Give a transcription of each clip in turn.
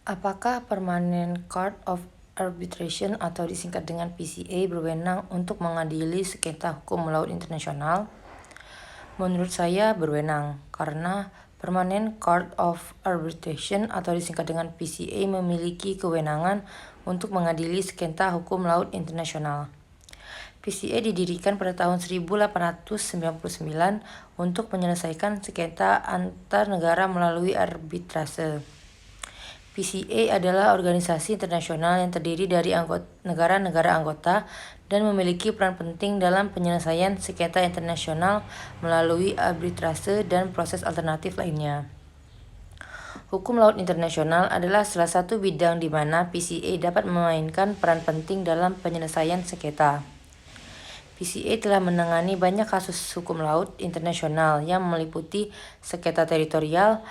Apakah Permanent Court of Arbitration atau disingkat dengan PCA berwenang untuk mengadili sengketa hukum laut internasional? Menurut saya berwenang, karena Permanent Court of Arbitration atau disingkat dengan PCA memiliki kewenangan untuk mengadili sengketa hukum laut internasional. PCA didirikan pada tahun 1899 untuk menyelesaikan sengketa antar negara melalui arbitrase. PCA adalah organisasi internasional yang terdiri dari negara-negara anggota dan memiliki peran penting dalam penyelesaian sengketa internasional melalui arbitrase dan proses alternatif lainnya. Hukum laut internasional adalah salah satu bidang di mana PCA dapat memainkan peran penting dalam penyelesaian sengketa. PCA telah menangani banyak kasus hukum laut internasional yang meliputi sengketa teritorial,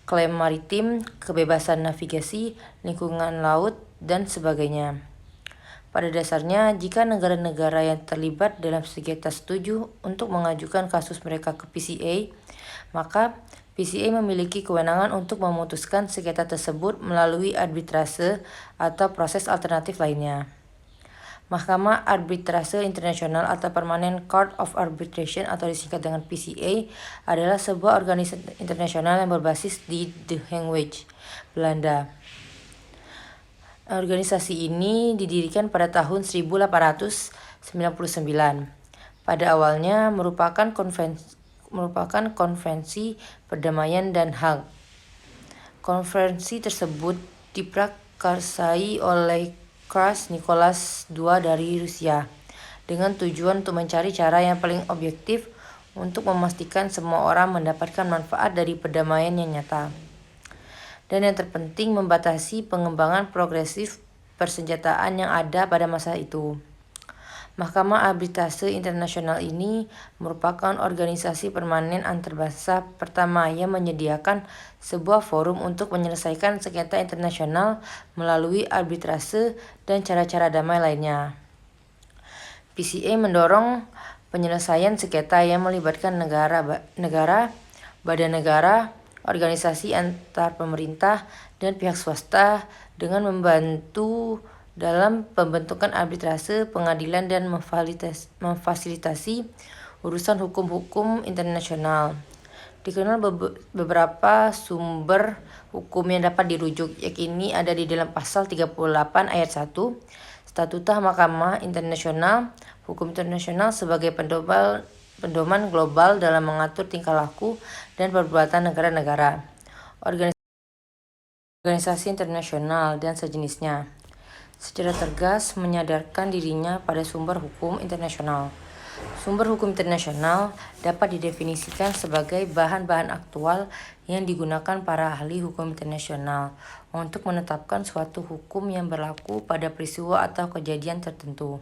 klaim maritim, kebebasan navigasi, lingkungan laut, dan sebagainya. Pada dasarnya, jika negara-negara yang terlibat dalam sengketa setuju untuk mengajukan kasus mereka ke PCA, maka PCA memiliki kewenangan untuk memutuskan sengketa tersebut melalui arbitrase atau proses alternatif lainnya. Mahkamah Arbitrase Internasional atau Permanent Court of Arbitration atau disingkat dengan PCA adalah sebuah organisasi internasional yang berbasis di The Hague, Belanda. Organisasi ini didirikan pada tahun 1899. Pada awalnya merupakan konvensi perdamaian Dan Haag. Konferensi tersebut diprakarsai oleh Tsar Nicholas II dari Rusia dengan tujuan untuk mencari cara yang paling objektif untuk memastikan semua orang mendapatkan manfaat dari perdamaian yang nyata. Dan yang terpenting membatasi pengembangan progresif persenjataan yang ada pada masa itu. Mahkamah Arbitrase Internasional ini merupakan organisasi permanen antarbangsa pertama yang menyediakan sebuah forum untuk menyelesaikan sengketa internasional melalui arbitrase dan cara-cara damai lainnya. PCA mendorong penyelesaian sengketa yang melibatkan negara, badan negara, organisasi antar pemerintah, dan pihak swasta dengan membantu dalam pembentukan arbitrase, pengadilan, dan memfasilitasi urusan hukum-hukum internasional. Dikenal beberapa sumber hukum yang dapat dirujuk, yakni ada di dalam pasal 38 ayat 1, Statuta Mahkamah Internasional, hukum internasional sebagai pedoman global dalam mengatur tingkah laku dan perbuatan negara-negara, organisasi internasional, dan sejenisnya. Secara tegas menyadarkan dirinya pada sumber hukum internasional. Sumber hukum internasional dapat didefinisikan sebagai bahan-bahan aktual yang digunakan para ahli hukum internasional untuk menetapkan suatu hukum yang berlaku pada peristiwa atau kejadian tertentu.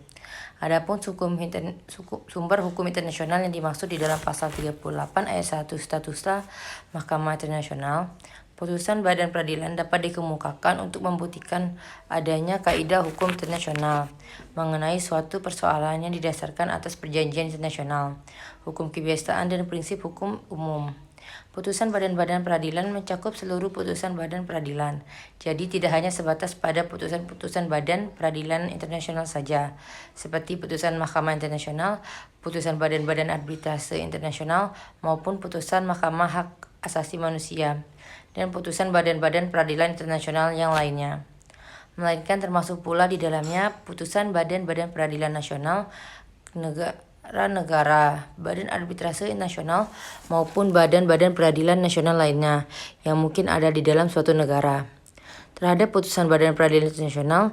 Adapun sumber hukum internasional yang dimaksud di dalam pasal 38 ayat 1 Statuta Mahkamah Internasional, putusan badan peradilan dapat dikemukakan untuk membuktikan adanya kaidah hukum internasional mengenai suatu persoalan yang didasarkan atas perjanjian internasional, hukum kebiasaan, dan prinsip hukum umum. Putusan badan-badan peradilan mencakup seluruh putusan badan peradilan, jadi tidak hanya sebatas pada putusan-putusan badan peradilan internasional saja, seperti putusan Mahkamah Internasional, putusan badan-badan arbitrase internasional, maupun putusan Mahkamah Hak Asasi Manusia, dan putusan badan-badan peradilan internasional yang lainnya. Melainkan termasuk pula di dalamnya putusan badan-badan peradilan nasional, negara-negara, badan arbitrase nasional, maupun badan-badan peradilan nasional lainnya yang mungkin ada di dalam suatu negara. Terhadap putusan Badan Peradilan Internasional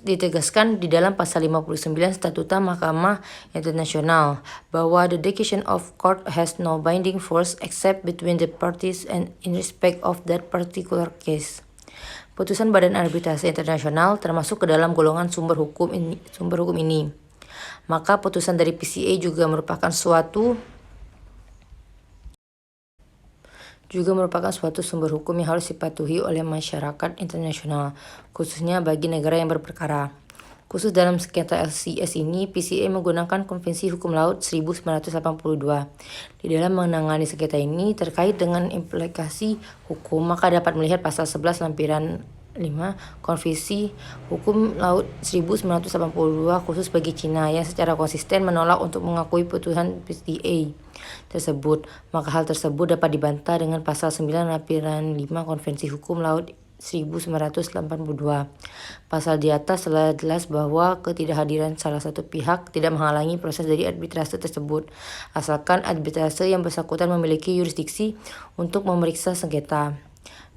ditegaskan di dalam pasal 59 Statuta Mahkamah Internasional bahwa the decision of court has no binding force except between the parties and in respect of that particular case. Putusan Badan Arbitrase Internasional termasuk ke dalam golongan sumber hukum ini. Maka putusan dari PCA juga merupakan suatu sumber hukum yang harus dipatuhi oleh masyarakat internasional, khususnya bagi negara yang berperkara. Khusus dalam sengketa LCS ini, PCA menggunakan Konvensi Hukum Laut 1982. Di dalam menangani sengketa ini terkait dengan implikasi hukum, maka dapat melihat pasal 11 lampiran 5 Konvensi Hukum Laut 1982 khusus bagi Cina yang secara konsisten menolak untuk mengakui putusan PCA tersebut. Maka hal tersebut dapat dibantah dengan pasal 9 lampiran 5 Konvensi Hukum Laut 1982. Pasal di atas telah jelas bahwa ketidakhadiran salah satu pihak tidak menghalangi proses dari arbitrase tersebut, asalkan arbitrase yang bersangkutan memiliki yurisdiksi untuk memeriksa sengketa.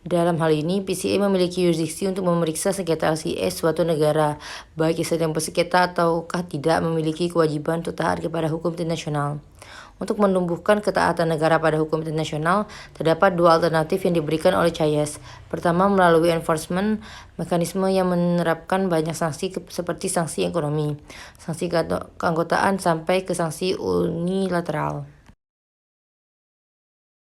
Dalam hal ini, PCA memiliki yurisdiksi untuk memeriksa sengketa LCS suatu negara, baik yang sedang bersengketa ataukah tidak memiliki kewajiban untuk taat kepada hukum internasional. Untuk menumbuhkan ketaatan negara pada hukum internasional, terdapat dua alternatif yang diberikan oleh CAIS. Pertama, melalui enforcement, mekanisme yang menerapkan banyak sanksi seperti sanksi ekonomi, sanksi keanggotaan, sampai ke sanksi unilateral.